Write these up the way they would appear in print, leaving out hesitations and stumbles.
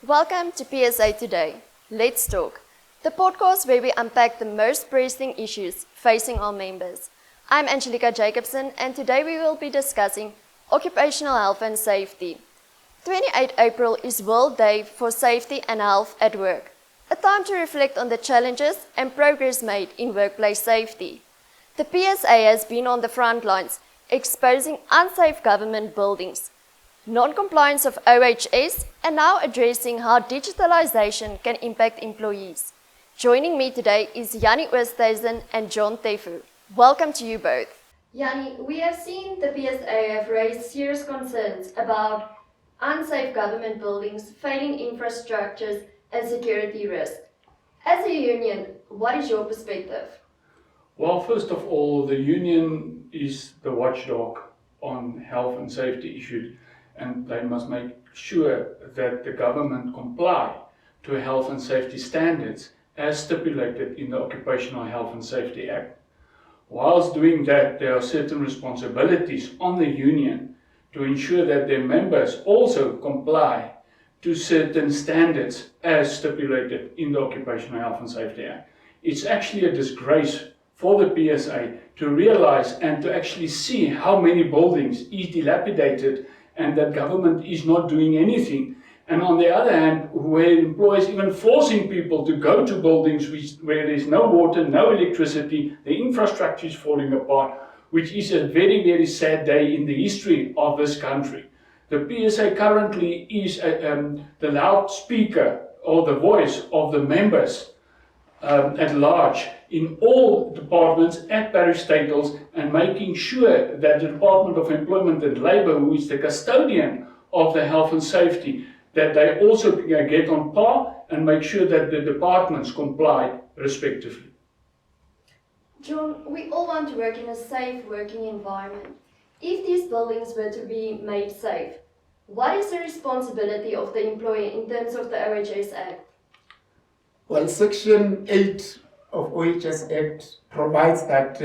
Welcome to PSA Today. Let's talk, the podcast where we unpack the most pressing issues facing our members. I'm Angelica Jacobson, and today we will be discussing occupational health and safety. 28 April is World Day for Safety and Health at Work, a time to reflect on the challenges and progress made in workplace safety. The PSA has been on the front lines, exposing unsafe government buildings, non-compliance of OHS, and now addressing how digitalization can impact employees. Joining me today is Jannie Oosthuizen and John Tefu. Welcome to you both. Jannie, we have seen the PSA have raised serious concerns about unsafe government buildings, failing infrastructures, and security risks. As a union, what is your perspective? Well, first of all, the union is the watchdog on health and safety issues, and they must make sure that the government comply to health and safety standards as stipulated in the Occupational Health and Safety Act. Whilst doing that, there are certain responsibilities on the union to ensure that their members also comply to certain standards as stipulated in the Occupational Health and Safety Act. It's actually a disgrace for the PSA to realize and to actually see how many buildings is dilapidated and that government is not doing anything. And on the other hand, where employers even forcing people to go to buildings where there's no water, no electricity, the infrastructure is falling apart, which is a very, very sad day in the history of this country. The PSA currently is the loudspeaker or the voice of the members at large in all departments at parastatals, and making sure that the Department of Employment and Labour, who is the custodian of the health and safety, that they also get on par and make sure that the departments comply respectively. John, we all want to work in a safe working environment. If these buildings were to be made safe, what is the responsibility of the employer in terms of the OHS Act? Well, Section 8 of OHS Act provides that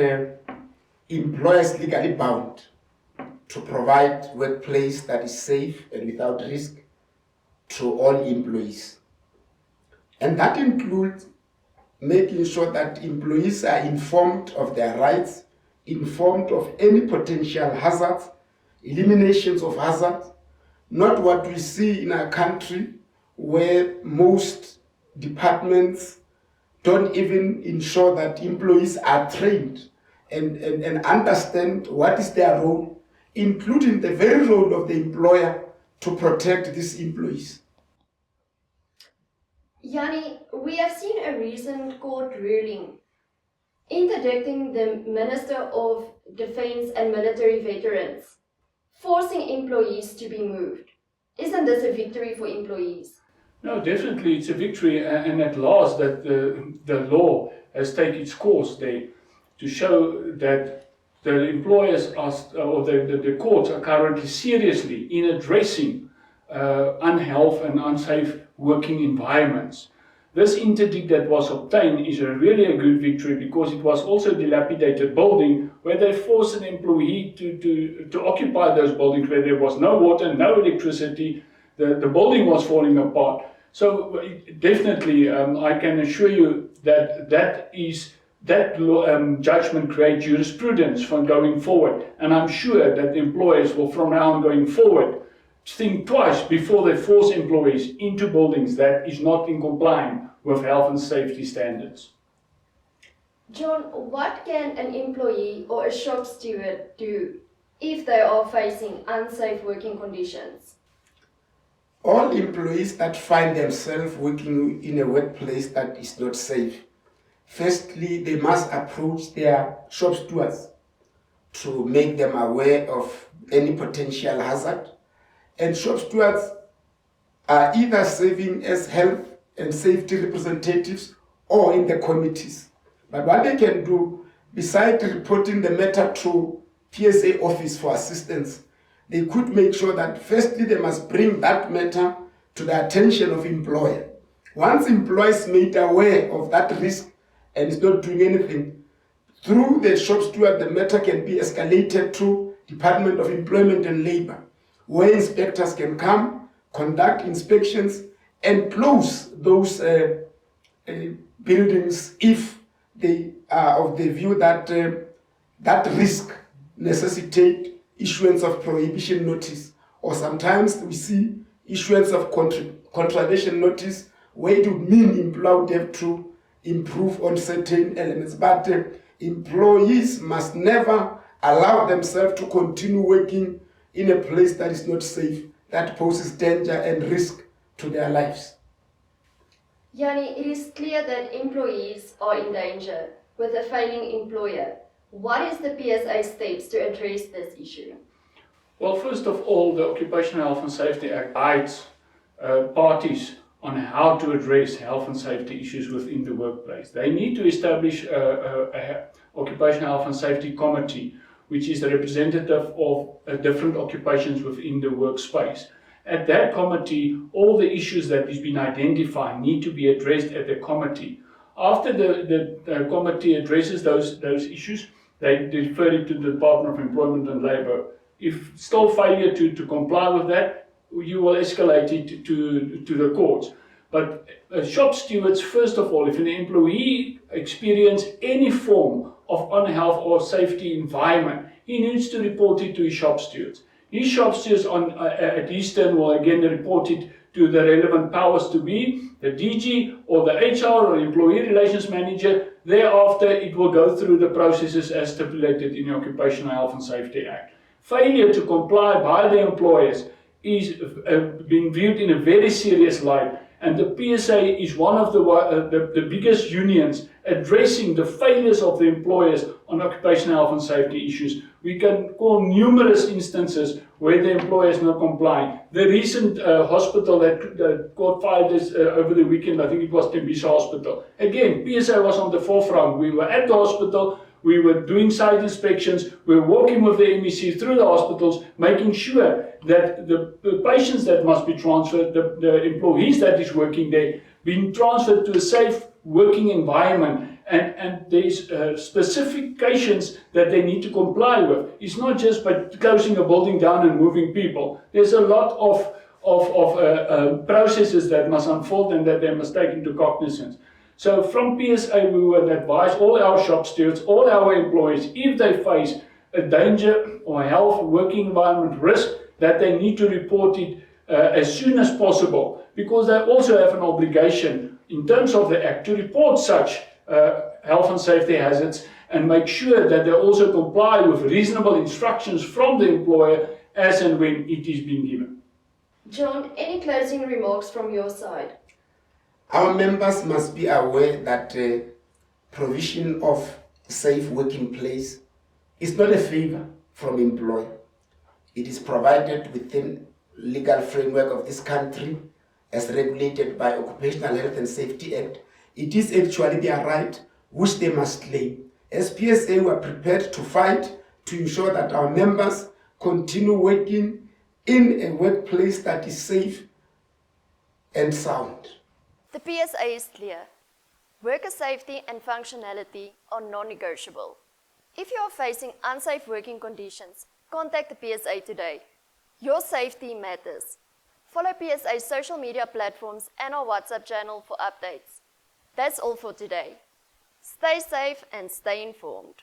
employers legally bound to provide workplace that is safe and without risk to all employees. And that includes making sure that employees are informed of their rights, informed of any potential hazards, eliminations of hazards, not what we see in our country where most departments don't even ensure that employees are trained and understand what is their role, including the very role of the employer to protect these employees. Jannie, we have seen a recent court ruling interdicting the Minister of Defence and Military Veterans, forcing employees to be moved. Isn't this a victory for employees? No, definitely it's a victory, and at last that the law has taken its course there to show that the employers are, or the courts are currently seriously in addressing unhealth and unsafe working environments. This interdict that was obtained is really a good victory, because it was also a dilapidated building where they forced an employee to occupy those buildings where there was no water, no electricity, the building was falling apart. So definitely, I can assure you that judgment creates jurisprudence from going forward, and I'm sure that employers will from now on going forward think twice before they force employees into buildings that is not in compliance with health and safety standards. John, what can an employee or a shop steward do if they are facing unsafe working conditions? All employees that find themselves working in a workplace that is not safe, firstly, they must approach their shop stewards to make them aware of any potential hazard. And shop stewards are either serving as health and safety representatives or in the committees. But what they can do, besides reporting the matter to PSA office for assistance, they could make sure that firstly they must bring that matter to the attention of employer. Once employer is made aware of that risk and is not doing anything, through the shop steward the matter can be escalated to Department of Employment and Labour, where inspectors can come, conduct inspections, enclose those buildings if they are of the view that that risk necessitate issuance of prohibition notice, or sometimes we see issuance of contravention notice where it would mean employer would have to improve on certain elements. But employees must never allow themselves to continue working in a place that is not safe, that poses danger and risk to their lives. Yanni, it is clear that employees are in danger with a failing employer. What is the PSA steps to address this issue? Well, first of all, the Occupational Health and Safety Act guides parties on how to address health and safety issues within the workplace. They need to establish a Occupational Health and Safety Committee, which is a representative of different occupations within the workspace. At that committee, all the issues that has been identified need to be addressed at the committee. After the committee addresses those issues, they refer it to the Department of Employment and Labour. If still failure to comply with that, you will escalate it to the courts. But shop stewards, first of all, if an employee experiences any form of unhealth or safety environment, he needs to report it to his shop stewards. His shop stewards at his turn will again report it to the relevant powers to be, the DG or the HR or employee relations manager. Thereafter, it will go through the processes as stipulated in the Occupational Health and Safety Act. Failure to comply by the employers is being viewed in a very serious light, and the PSA is one of the biggest unions addressing the failures of the employers on occupational health and safety issues. We can call numerous instances where the employer is not complying. The recent hospital that caught fire over the weekend, I think it was Tembisa Hospital. Again, PSA was on the forefront. We were at the hospital, we were doing site inspections, we were working with the MEC through the hospitals, making sure that the patients that must be transferred, the employees that is working there, being transferred to a safe working environment. And there's specifications that they need to comply with. It's not just by closing a building down and moving people. There's a lot of processes that must unfold and that they must take into cognizance. So from PSA, we would advise all our shop stewards, all our employees, if they face a danger or health working environment risk, that they need to report it as soon as possible, because they also have an obligation in terms of the Act to report such health and safety hazards and make sure that they also comply with reasonable instructions from the employer as and when it is being given. John, any closing remarks from your side? Our members must be aware that provision of safe working place is not a favor from employer. It is provided within legal framework of this country as regulated by Occupational Health and Safety Act. It is actually their right which they must claim. As PSA, we are prepared to fight to ensure that our members continue working in a workplace that is safe and sound. The PSA is clear. Worker safety and functionality are non-negotiable. If you are facing unsafe working conditions, contact the PSA today. Your safety matters. Follow PSA's social media platforms and our WhatsApp channel for updates. That's all for today. Stay safe and stay informed.